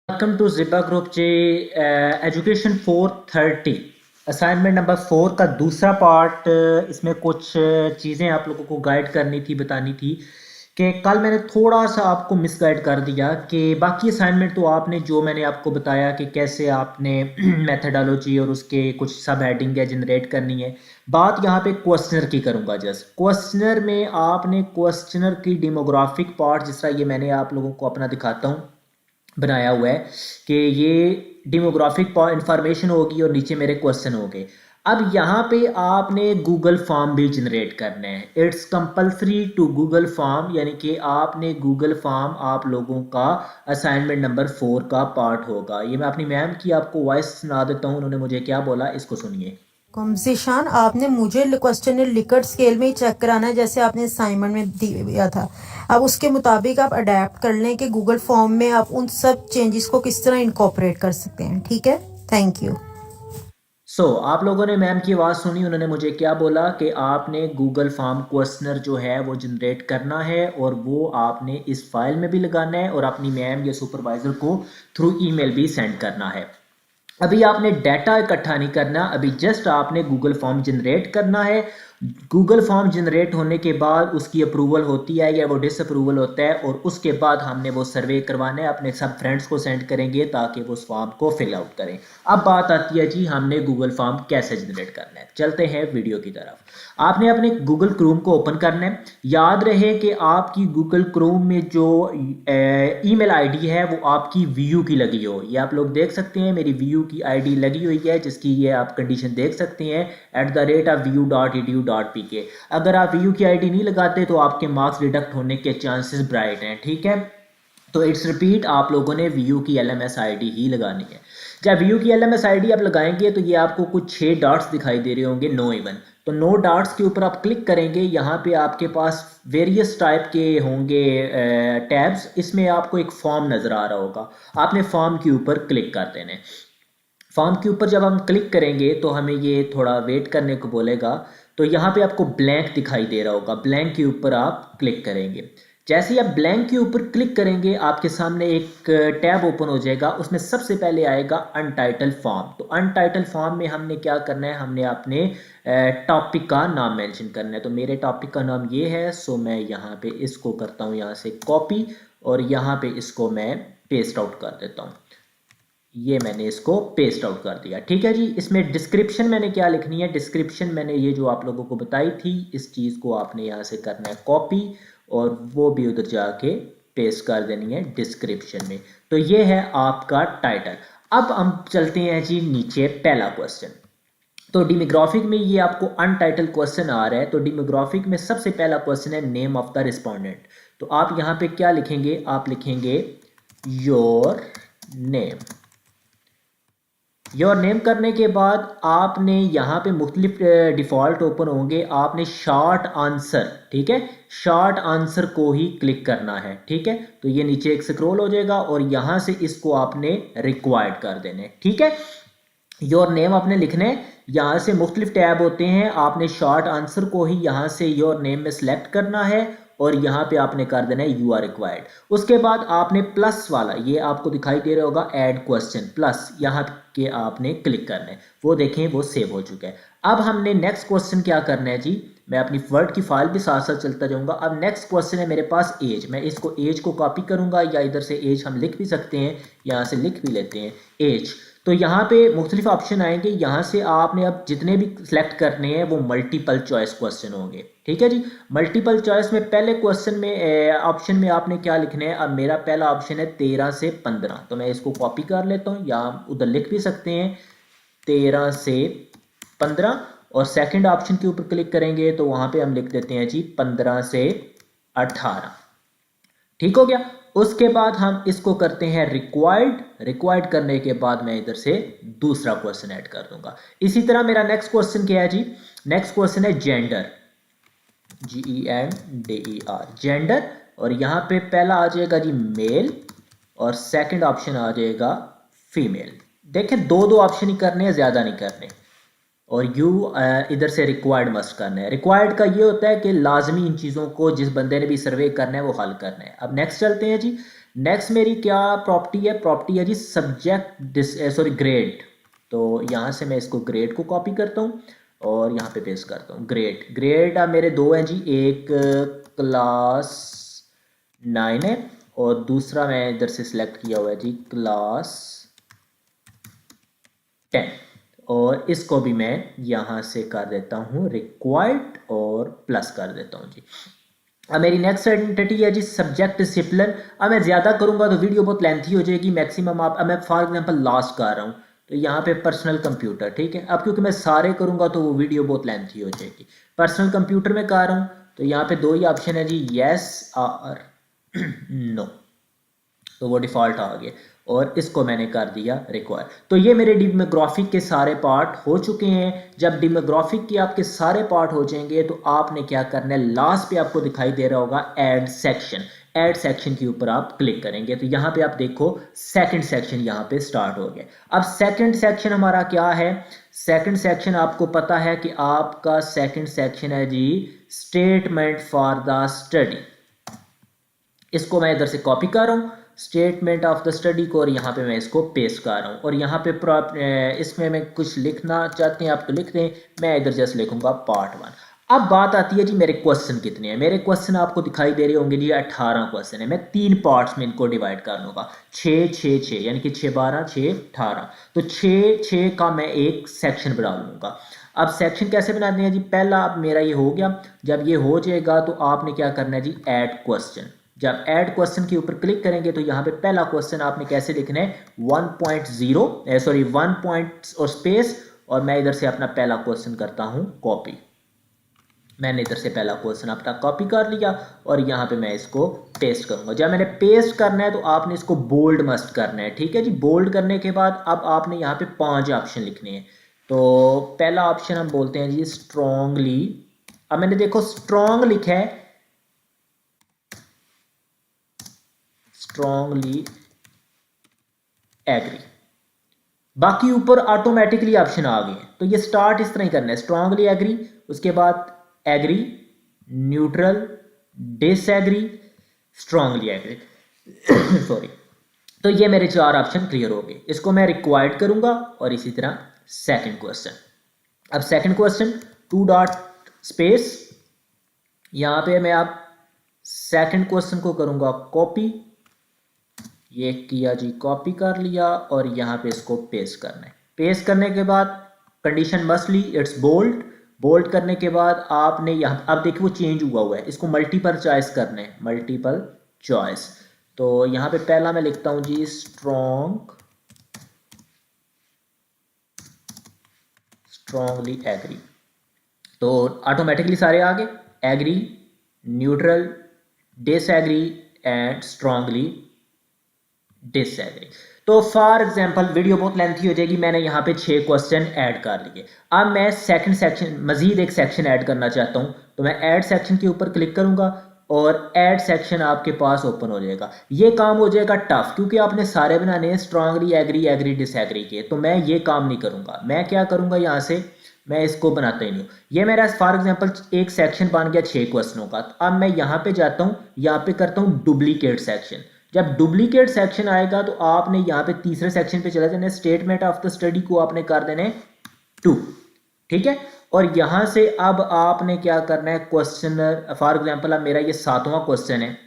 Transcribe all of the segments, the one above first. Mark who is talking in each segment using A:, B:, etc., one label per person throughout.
A: Welcome to Jibba group ji. Education 430 assignment number 4 का दूसरा part. इसमें कुछ चीज़ें आप लोगों को गाइड करनी थी, बतानी थी कि कल मैंने थोड़ा सा आपको मिसगाइड कर दिया कि बाकी असाइनमेंट तो आपने जो मैंने आपको बताया कि कैसे आपने मेथडोलॉजी और उसके कुछ सब हेडिंग है जनरेट करनी है। बात यहाँ पे क्वेश्चनर की करूँगा। जस्ट क्वेश्चनर में आपने क्वेश्चनर की डेमोग्राफिक पार्ट, जिस तरह ये मैंने आप लोगों को अपना दिखाता हूँ बनाया हुआ है कि ये डेमोग्राफिक इंफॉर्मेशन होगी और नीचे मेरे क्वेश्चन हो गए। अब यहाँ पे आपने गूगल फॉर्म भी जनरेट करना है। It's compulsory to Google form, यानी कि आपने गूगल फॉर्म आप लोगों का असाइनमेंट नंबर 4 का पार्ट होगा। ये मैं अपनी मैम की आपको वॉइस सुना देता हूँ, उन्होंने मुझे क्या बोला, इसको सुनिए।
B: जिशान, आपने मुझे क्वेश्चन लिकर्ट स्केल में ही चेक कराना है जैसे आपने असाइनमेंट में दिया था। अब उसके मुताबिक आप अडेप्ट कर लें कि गूगल फॉर्म में आप उन सब चेंजेस को किस तरह इनकॉर्पोरेट कर सकते हैं। ठीक है, थैंक यू।
A: आप लोगों ने मैम की आवाज़ सुनी, उन्होंने मुझे क्या बोला कि आपने गूगल फॉर्म क्वेश्चनर जो है वो जनरेट करना है और वो आपने इस फाइल में भी लगाना है और अपनी मैम या सुपरवाइज़र को थ्रू ईमेल भी सेंड करना है। अभी आपने डाटा इकट्ठा नहीं करना, अभी जस्ट आपने गूगल फॉर्म जनरेट करना है। गूगल फॉर्म जनरेट होने के बाद उसकी अप्रूवल होती है या वो डिसअप्रूवल होता है, और उसके बाद हमने वो सर्वे करवाना है, अपने सब फ्रेंड्स को सेंड करेंगे ताकि वो उस फॉर्म को फिल आउट करें। अब बात आती है जी, हमने गूगल फॉर्म कैसे जनरेट करना है। चलते हैं वीडियो की तरफ। आपने अपने गूगल क्रोम को ओपन करना है। याद रहे कि आपकी गूगल क्रोम में जो ईमेल आईडी है वो आपकी वीयू की लगी हो। ये आप लोग देख सकते हैं, मेरी वीयू की आईडी लगी हुई है, जिसकी ये आप कंडीशन देख सकते हैं @vu.edu.pk। अगर आप वीयू की आईडी नहीं लगाते तो आपके मार्क्स डिडक्ट होने के चांसेस ब्राइट हैं। ठीक है, तो इट्स रिपीट, आप लोगों ने वीयू की LMS आईडी ही लगानी है। जब वीयू की LMS आईडी आप लगाएंगे तो ये आपको कुछ 6 डॉट्स दिखाई दे रहे होंगे, नो इवन। तो नो डॉट्स के ऊपर आप क्लिक करेंगे, यहाँ पे आपके पास वेरियस टाइप के होंगे टैब्स। इसमें आपको एक फॉर्म नज़र आ रहा होगा, आपने फॉर्म के ऊपर क्लिक कर देना है। फॉर्म के ऊपर जब हम क्लिक करेंगे तो हमें ये थोड़ा वेट करने को बोलेगा। तो यहाँ पे आपको ब्लैंक दिखाई दे रहा होगा, ब्लैंक के ऊपर आप क्लिक करेंगे। जैसे ही आप ब्लैंक के ऊपर क्लिक करेंगे आपके सामने एक टैब ओपन हो जाएगा, उसमें सबसे पहले आएगा अनटाइटल फॉर्म। तो अनटाइटल फॉर्म में हमने क्या करना है, हमने अपने टॉपिक का नाम मेंशन करना है। तो मेरे टॉपिक का नाम ये है, सो मैं यहाँ पे इसको करता हूँ यहाँ से कॉपी और यहाँ पे इसको मैं पेस्ट आउट कर देता हूँ। ये मैंने इसको पेस्ट आउट कर दिया। ठीक है जी, इसमें डिस्क्रिप्शन मैंने क्या लिखनी है, डिस्क्रिप्शन मैंने ये जो आप लोगों को बताई थी इस चीज़ को आपने यहाँ से करना है कॉपी और वो भी उधर जाके पेस्ट कर देनी है डिस्क्रिप्शन में। तो ये है आपका टाइटल। अब हम चलते हैं जी नीचे, पहला क्वेश्चन। तो डेमोग्राफिक में ये आपको अनटाइटल क्वेश्चन आ रहा है, तो डेमोग्राफिक में सबसे पहला क्वेश्चन है नेम ऑफ द रिस्पोंडेंट। तो आप यहाँ पे क्या लिखेंगे, आप लिखेंगे योर नेम। योर नेम करने के बाद आपने यहाँ पे मुख्तलिफ डिफ़ॉल्ट ओपन होंगे, आपने शॉर्ट आंसर, ठीक है, शॉर्ट आंसर को ही क्लिक करना है। ठीक है, तो ये नीचे एक स्क्रॉल हो जाएगा और यहाँ से इसको आपने रिक्वायर्ड कर देने। ठीक है, योर नेम आपने लिखने, यहाँ से मुख्तलिफ टैब होते हैं, आपने शॉर्ट आंसर को ही यहाँ से योर नेम में सेलेक्ट करना है और यहाँ पे आपने कर देना है यू आर रिक्वायर्ड। उसके बाद आपने प्लस वाला, ये आपको दिखाई दे रहा होगा ऐड क्वेश्चन प्लस, यहाँ के आपने क्लिक करना है। वो देखें वो सेव हो चुका है। अब हमने नेक्स्ट क्वेश्चन क्या करना है जी, मैं अपनी वर्ड की फाइल भी साथ साथ चलता जाऊंगा। अब नेक्स्ट क्वेश्चन है मेरे पास एज, मैं इसको एज को कॉपी करूंगा या इधर से एज हम लिख भी सकते हैं, यहाँ से लिख भी लेते हैं एज। तो यहाँ पे मुख्तलिफ ऑप्शन आएंगे, यहाँ से आपने अब जितने भी सिलेक्ट करने हैं वो मल्टीपल चॉइस क्वेश्चन होंगे। ठीक है जी, मल्टीपल चॉइस में पहले क्वेश्चन में ऑप्शन में आपने क्या लिखना है। अब मेरा पहला ऑप्शन है 13 से 15, तो मैं इसको कॉपी कर लेता हूँ या उधर लिख भी सकते हैं 13 से 15, और सेकंड ऑप्शन के ऊपर क्लिक करेंगे तो वहां पे हम लिख देते हैं जी 15 से 18। ठीक हो गया। उसके बाद हम इसको करते हैं रिक्वायर्ड, रिक्वायर्ड करने के बाद मैं इधर से दूसरा क्वेश्चन ऐड कर दूंगा। इसी तरह मेरा नेक्स्ट क्वेश्चन क्या है जी, नेक्स्ट क्वेश्चन है जेंडर, GENDER, जेंडर। और यहाँ पे पहला आ जाएगा जी मेल और सेकंड ऑप्शन आ जाएगा फीमेल। देखें दो दो ऑप्शन ही करने हैं, ज़्यादा नहीं करने। और यू इधर से रिक्वायर्ड मस्ट करना है। रिक्वायर्ड का ये होता है कि लाजमी इन चीज़ों को जिस बंदे ने भी सर्वे करना है वो हल करना है। अब नेक्स्ट चलते हैं जी, नेक्स्ट मेरी क्या प्रॉपर्टी है, प्रॉपर्टी है जी सब्जेक्ट सॉरी ग्रेड। तो यहाँ से मैं इसको ग्रेड को कॉपी करता हूँ और यहाँ पे पेस्ट करता हूँ। ग्रेड ग्रेड अब मेरे दो हैं जी, एक क्लास 9 है और दूसरा मैं इधर से सिलेक्ट किया हुआ है जी क्लास 10। और इसको भी मैं यहाँ से कर देता हूँ रिक्वायर्ड और प्लस कर देता हूँ जी। अब मेरी नेक्स्ट आइडेंटिटी है जी सब्जेक्ट डिसिप्लिन। अब मैं ज़्यादा करूँगा तो वीडियो बहुत लेंथी हो जाएगी, मैक्सिमम आप, अब मैं फॉर एग्जांपल लास्ट कर रहा हूँ तो यहाँ पे पर्सनल कंप्यूटर, ठीक है। अब क्योंकि मैं सारे करूँगा तो वो वीडियो बहुत लेंथी हो जाएगी। पर्सनल कंप्यूटर में कर रहा हूँ तो यहाँ पे दो ही ऑप्शन है जी, येस और नो, तो वो डिफ़ॉल्ट आ गया और इसको मैंने कर दिया रिक्वायर। तो ये मेरे डेमोग्राफिक के सारे पार्ट हो चुके हैं। जब डेमोग्राफिक के आपके सारे पार्ट हो जाएंगे तो आपने क्या करना है, लास्ट पे आपको दिखाई दे रहा होगा ऐड सेक्शन। ऐड सेक्शन के ऊपर आप क्लिक करेंगे तो यहाँ पे आप देखो सेकंड सेक्शन यहाँ पे स्टार्ट हो गया। अब सेकंड सेक्शन हमारा क्या है, सेकंड सेक्शन आपको पता है कि आपका सेकंड सेक्शन है जी स्टेटमेंट फॉर द स्टडी। इसको मैं इधर से कॉपी कर रहा हूँ स्टेटमेंट ऑफ द स्टडी को और यहाँ पे मैं इसको पेस्ट कर रहा हूँ और यहाँ पे इसमें मैं कुछ लिखना चाहते हैं आप तो लिख दें, मैं इधर जस्ट लिखूंगा पार्ट 1। अब बात आती है जी मेरे क्वेश्चन कितने हैं। मेरे क्वेश्चन आपको दिखाई दे रहे होंगे जी 18 क्वेश्चन है। मैं 3 पार्ट्स में इनको डिवाइड कर लूँगा, 6 6 6 यानी कि 6 12 6 18। तो 6 6 का मैं एक सेक्शन बना लूँगा। अब सेक्शन कैसे बनाते हैं जी, पहला अब मेरा ये हो गया। जब ये हो जाएगा तो आपने क्या करना है जी, ऐड क्वेश्चन। जब ऐड क्वेश्चन के ऊपर क्लिक करेंगे तो यहाँ पे पहला क्वेश्चन आपने कैसे लिखना है 1.0 सॉरी 1 पॉइंट और स्पेस, और मैं इधर से अपना पहला क्वेश्चन करता हूँ कॉपी। मैंने इधर से पहला क्वेश्चन अपना कॉपी कर लिया और यहाँ पे मैं इसको पेस्ट करूँगा। जब मैंने पेस्ट करना है तो आपने इसको बोल्ड मस्ट करना है, ठीक है जी। बोल्ड करने के बाद अब आपने यहाँ पे 5 ऑप्शन लिखने हैं। तो पहला ऑप्शन हम बोलते हैं जी स्ट्रॉन्गली। अब मैंने देखो स्ट्रॉन्ग लिखा है, स्ट्रॉन्गली एग्री, बाकी ऊपर ऑटोमेटिकली ऑप्शन आ गए हैं। तो ये स्टार्ट इस तरह ही करना है, स्ट्रॉन्गली एग्री, उसके बाद agree, neutral, disagree, strongly agree sorry. तो ये मेरे 4 ऑप्शन क्लियर हो गए। इसको मैं रिक्वायर्ड करूंगा और इसी तरह सेकंड क्वेश्चन। अब सेकंड क्वेश्चन 2 डॉट स्पेस, यहां पे मैं अब सेकंड क्वेश्चन को करूंगा कॉपी। ये किया जी, कॉपी कर लिया और यहाँ पे इसको पेस्ट करना है। पेस्ट करने के बाद condition mostly it's bold. Bold करने के बाद आपने यहाँ, अब देखिए वो चेंज हुआ है, इसको मल्टीपल चॉइस करना है, मल्टीपल चॉइस। तो यहाँ पे पहला मैं लिखता हूँ जी स्ट्रॉन्गली एग्री। तो ऑटोमेटिकली सारे आ गए, agree, neutral, disagree and strongly disagree. तो फॉर एग्जांपल वीडियो बहुत लेंथी हो जाएगी, मैंने यहाँ पे 6 क्वेश्चन ऐड कर लिए। अब मैं सेकंड सेक्शन, मजीद एक सेक्शन ऐड करना चाहता हूँ तो मैं ऐड सेक्शन के ऊपर क्लिक करूंगा और ऐड सेक्शन आपके पास ओपन हो जाएगा। ये काम हो जाएगा टफ क्योंकि आपने सारे बनाने हैं स्ट्रांगली एग्री, एग्री, डिसएग्री के। तो मैं ये काम नहीं करूंगा। मैं क्या करूंगा, यहाँ से मैं इसको बनाता ही नहीं हूँ। ये मेरा फॉर एग्जांपल एक सेक्शन बन गया 6 क्वेश्चनों का। अब मैं यहाँ पे जाता हूँ, यहाँ पे करता हूँ डुप्लीकेट सेक्शन। जब डुप्लीकेट सेक्शन आएगा तो आपने यहाँ पे तीसरे सेक्शन पे चला जाना, स्टेटमेंट ऑफ द स्टडी को आपने कर देने 2, ठीक है। और यहाँ से अब आपने क्या करना है, क्वेश्चन फॉर एग्जांपल अब मेरा ये 7वां क्वेश्चन है,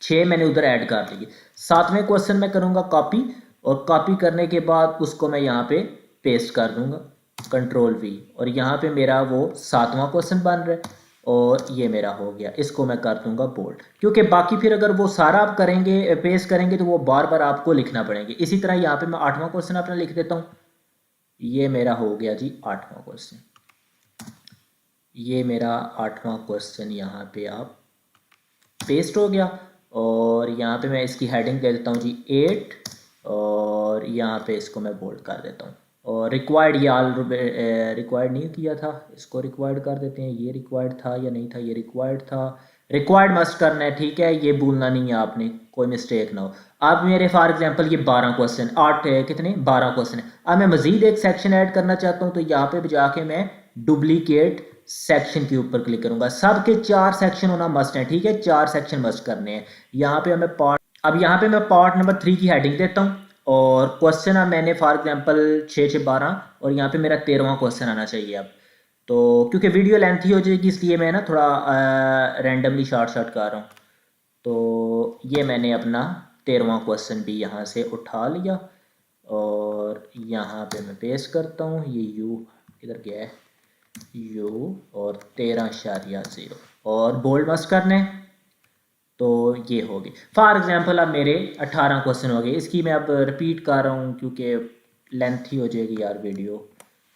A: 6 मैंने उधर ऐड कर लिए। 7वें क्वेश्चन में करूँगा कॉपी और कॉपी करने के बाद उसको मैं यहाँ पे पेस्ट कर दूंगा, कंट्रोल V, और यहाँ पे मेरा वो 7वां क्वेश्चन बन रहा है और ये मेरा हो गया। इसको मैं कर दूंगा बोल्ड क्योंकि बाकी फिर अगर वो सारा आप करेंगे, पेस्ट करेंगे तो वो बार बार आपको लिखना पड़ेंगे। इसी तरह यहाँ पे मैं 8वां क्वेश्चन अपना लिख देता हूँ। ये मेरा हो गया जी 8वां क्वेश्चन। ये मेरा 8वां क्वेश्चन यहाँ पे आप पेस्ट हो गया और यहाँ पे मैं इसकी हेडिंग दे देता हूँ जी 8 और यहाँ पे इसको मैं बोल्ड कर देता हूँ। और रिक्वायर्ड, ये ऑल रिक्वायर्ड नहीं किया था, इसको रिक्वायर्ड कर देते हैं। ये रिक्वायर्ड था या नहीं था, ये रिक्वायर्ड था, रिक्वायर्ड मस्ट करना है, ठीक है। ये भूलना नहीं है आपने, कोई मिस्टेक ना हो। अब मेरे फॉर एग्जांपल ये 12 क्वेश्चन, 8 कितने 12 क्वेश्चन है। अब मैं मजीद एक सेक्शन ऐड करना चाहता हूँ तो यहाँ पे जाके मैं डुप्लीकेट सेक्शन के ऊपर क्लिक करूंगा। सबके 4 सेक्शन होना मस्ट है, ठीक है, 4 सेक्शन मस्ट करने हैं। यहाँ पे हमें पार्ट अब यहाँ पे मैं पार्ट नंबर 3 की हेडिंग देता हूँ और क्वेश्चन अब मैंने फॉर एग्जांपल 6 6 12 और यहाँ पे मेरा 13वां क्वेश्चन आना चाहिए अब। तो क्योंकि वीडियो लेंथी हो जाएगी इसलिए मैं ना थोड़ा रैंडमली शॉर्ट शॉर्ट कर रहा हूँ। तो ये मैंने अपना 13वां क्वेश्चन भी यहाँ से उठा लिया और यहाँ पे मैं पेस्ट करता हूँ। ये यू इधर गया है, यू और 13.0 और बोल्ड मस्ट करने। तो ये होगी फॉर एग्जांपल अब मेरे 18 क्वेश्चन हो गए। इसकी मैं अब रिपीट कर रहा हूँ क्योंकि लेंथी हो जाएगी यार वीडियो।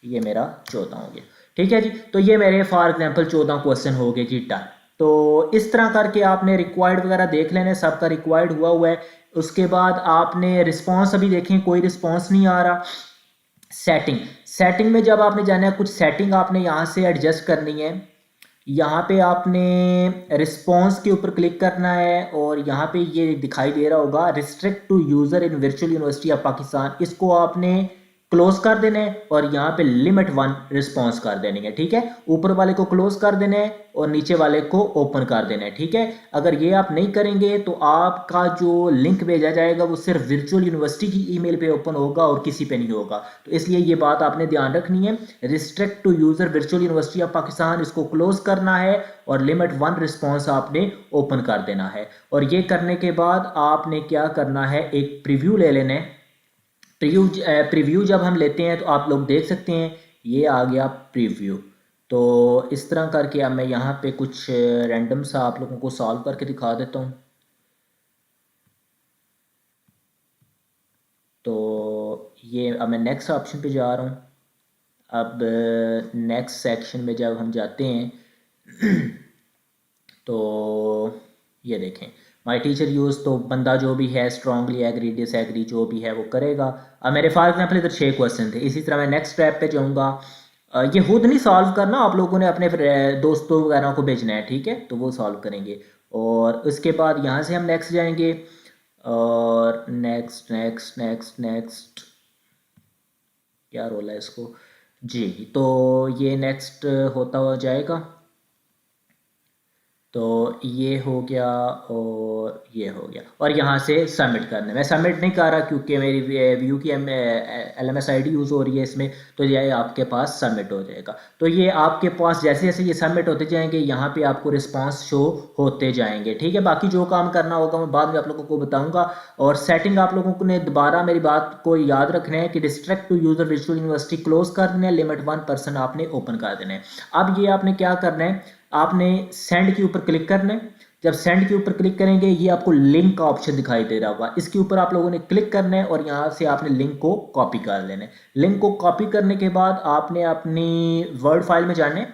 A: ये मेरा 14 हो गया, ठीक है जी। तो ये मेरे फॉर एग्जांपल 14 क्वेश्चन हो गए जी डन। तो इस तरह करके आपने रिक्वायर्ड वगैरह देख लेने, सबका रिक्वायर्ड हुआ है। उसके बाद आपने रिस्पॉन्स अभी देखें, कोई रिस्पॉन्स नहीं आ रहा। सेटिंग में जब आपने जाना है, कुछ सेटिंग आपने यहाँ से एडजस्ट करनी है। यहाँ पे आपने रिस्पॉन्स के ऊपर क्लिक करना है और यहाँ पे ये दिखाई दे रहा होगा restrict to user in virtual university of Pakistan, इसको आपने क्लोज कर देना है और यहाँ पे लिमिट 1 रिस्पॉन्स कर देनी है, ठीक है। ऊपर वाले को क्लोज कर देना है और नीचे वाले को ओपन कर देना है, ठीक है। अगर ये आप नहीं करेंगे तो आपका जो लिंक भेजा जाएगा वो सिर्फ वर्चुअल यूनिवर्सिटी की ईमेल पे ओपन होगा और किसी पे नहीं होगा। तो इसलिए ये बात आपने ध्यान रखनी है, restrict to user virtual university of Pakistan, इसको क्लोज करना है और लिमिट 1 रिस्पॉन्स आपने ओपन कर देना है। और ये करने के बाद आपने क्या करना है, एक प्रीव्यू ले लेना है। प्रीव्यू जब हम लेते हैं तो आप लोग देख सकते हैं ये आ गया प्रीव्यू। तो इस तरह करके अब मैं यहाँ पे कुछ रैंडम सा आप लोगों को सॉल्व करके दिखा देता हूँ। तो ये अब मैं नेक्स्ट ऑप्शन पे जा रहा हूँ। अब नेक्स्ट सेक्शन में जब हम जाते हैं तो ये देखें माई टीचर यूज़, तो बंदा जो भी है स्ट्रांगली एग्री डिसएग्री जो भी है वो करेगा। अब मेरे फॉर एग्जांपल इधर 6 क्वेश्चन थे। इसी तरह मैं नेक्स्ट स्टेप पे जाऊँगा। ये खुद नहीं सॉल्व करना, आप लोगों ने अपने दोस्तों वगैरह को भेजना है, ठीक है, तो वो सॉल्व करेंगे। और उसके बाद यहाँ से हम नेक्स्ट जाएंगे और नेक्स्ट नेक्स्ट नेक्स्ट नेक्स्ट क्या रोल है इसको जी। तो ये नेक्स्ट होता हुआ जाएगा। तो ये हो गया और ये हो गया और यहाँ से सबमिट करना है। मैं सबमिट नहीं कर रहा क्योंकि मेरी व्यू की LMS ID यूज़ हो रही है इसमें, तो ये आपके पास सबमिट हो जाएगा। तो ये आपके पास जैसे जैसे ये सबमिट होते जाएंगे यहाँ पे आपको रिस्पांस शो होते जाएंगे, ठीक है। बाकी जो काम करना होगा मैं बाद में आप लोगों को बताऊँगा। और सेटिंग आप लोगों ने दोबारा मेरी बात को याद रखना है कि restrict to user virtual university close कर देना है, लिमिट 1 पर्सन आपने ओपन कर देना है। अब ये आपने क्या करना है, आपने सेंड के ऊपर क्लिक करना है। जब सेंड के ऊपर क्लिक करेंगे ये आपको लिंक का ऑप्शन दिखाई दे रहा होगा, इसके ऊपर आप लोगों ने क्लिक करना है और यहाँ से आपने लिंक को कॉपी कर लेना है। लिंक को कॉपी करने के बाद आपने अपनी वर्ड फाइल में जाना है,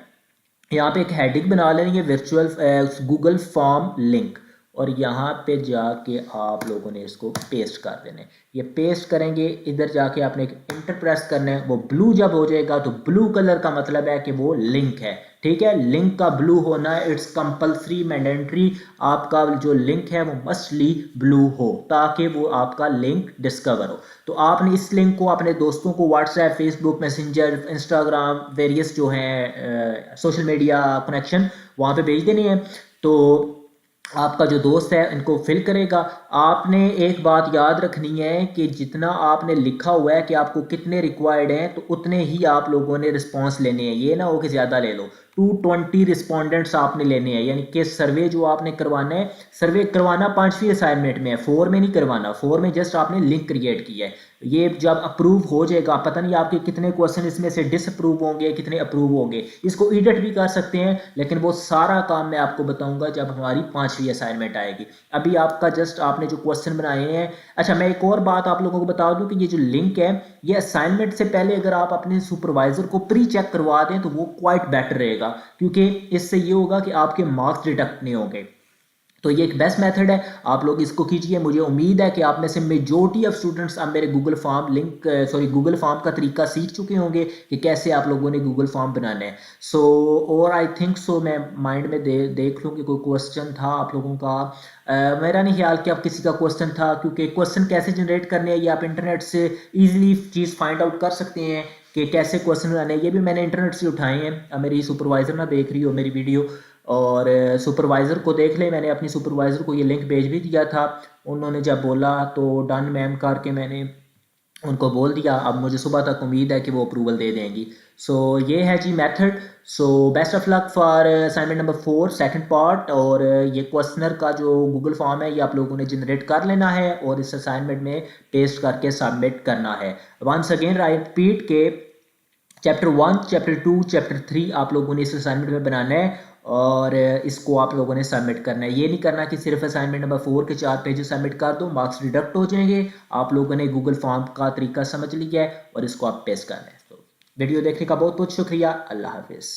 A: यहाँ पे एक हेडिंग बना लेनी है वर्चुअल गूगल फॉर्म लिंक, और यहाँ पे जाके आप लोगों ने इसको पेस्ट कर देना है। ये पेस्ट करेंगे, इधर जाके आपने एक इंटर प्रेस करना है। वो ब्लू जब हो जाएगा तो ब्लू कलर का मतलब है कि वो लिंक है, ठीक है। लिंक का ब्लू होना है, इट्स कंपल्सरी मैंडेटरी। आपका जो लिंक है वो मस्टली ब्लू हो ताकि वो आपका लिंक डिस्कवर हो। तो आपने इस लिंक को अपने दोस्तों को WhatsApp, Facebook, messenger, Instagram, various जो हैं सोशल मीडिया कनेक्शन वहाँ पे भेज देनी है। तो आपका जो दोस्त है इनको फिल करेगा। आपने एक बात याद रखनी है कि जितना आपने लिखा हुआ है कि आपको कितने रिक्वायर्ड हैं तो उतने ही आप लोगों ने रिस्पांस लेने हैं। ये ना हो कि ज़्यादा ले लो। 220 रिस्पोंडेंट्स आपने लेने हैं, यानी कि सर्वे जो आपने करवाना है, सर्वे करवाना 5वीं असाइनमेंट में है, 4 में नहीं करवाना। 4 में जस्ट आपने लिंक क्रिएट किया है। ये जब अप्रूव हो जाएगा, पता नहीं आपके कितने क्वेश्चन इसमें से डिसअप्रूव होंगे, कितने अप्रूव होंगे। इसको एडिट भी कर सकते हैं, लेकिन वो सारा काम मैं आपको बताऊंगा जब हमारी 5वीं असाइनमेंट आएगी। अभी आपका जस्ट आपने जो क्वेश्चन बनाए हैं। अच्छा, मैं एक और बात आप लोगों को बता दूं कि ये जो लिंक है ये असाइनमेंट से पहले अगर आप अपने सुपरवाइजर को प्री चेक करवा दें तो वो क्वाइट बेटर रहेगा, क्योंकि इससे ये होगा कि आपके मार्क्स डिडक्ट नहीं होंगे। तो ये एक बेस्ट मेथड है, आप लोग इसको कीजिए। मुझे उम्मीद है कि आप में से मेजॉरिटी ऑफ स्टूडेंट्स अब मेरे गूगल फॉर्म का तरीका सीख चुके होंगे कि कैसे आप लोगों ने गूगल फॉर्म बनाना है। और आई थिंक मैं माइंड में देख लूँ कि कोई क्वेश्चन था आप लोगों का। मेरा नहीं ख्याल कि आप किसी का क्वेश्चन था, क्योंकि क्वेश्चन कैसे जनरेट करने हैं ये आप इंटरनेट से ईजिली चीज़ फाइंड आउट कर सकते हैं कि कैसे क्वेश्चन बनाने हैं। ये भी मैंने इंटरनेट से उठाए हैं। मेरी सुपरवाइजर ना देख रही हो मेरी वीडियो, और सुपरवाइज़र को देख ले, मैंने अपनी सुपरवाइज़र को ये लिंक भेज भी दिया था। उन्होंने जब बोला तो डन मैम करके मैंने उनको बोल दिया। अब मुझे सुबह तक उम्मीद है कि वो अप्रूवल दे देंगी। सो ये है जी method. So best of luck for assignment number 4 second part. और ये क्वेश्चनर का जो गूगल फॉर्म है ये आप लोगों ने जनरेट कर लेना है और इस असाइनमेंट में पेस्ट करके सबमिट करना है। वंस अगेन रिपीट के चैप्टर 1, चैप्टर 2, चैप्टर 3 आप लोगों ने इस असाइनमेंट में बनाना है और इसको आप लोगों ने सबमिट करना है। ये नहीं करना कि सिर्फ असाइनमेंट नंबर 4 के 4 पेजेस सबमिट कर दो, मार्क्स डिडक्ट हो जाएंगे। आप लोगों ने गूगल फॉर्म का तरीका समझ लिया है और इसको आप पेस्ट करना है। तो वीडियो देखने का बहुत बहुत शुक्रिया। अल्लाह हाफिज़।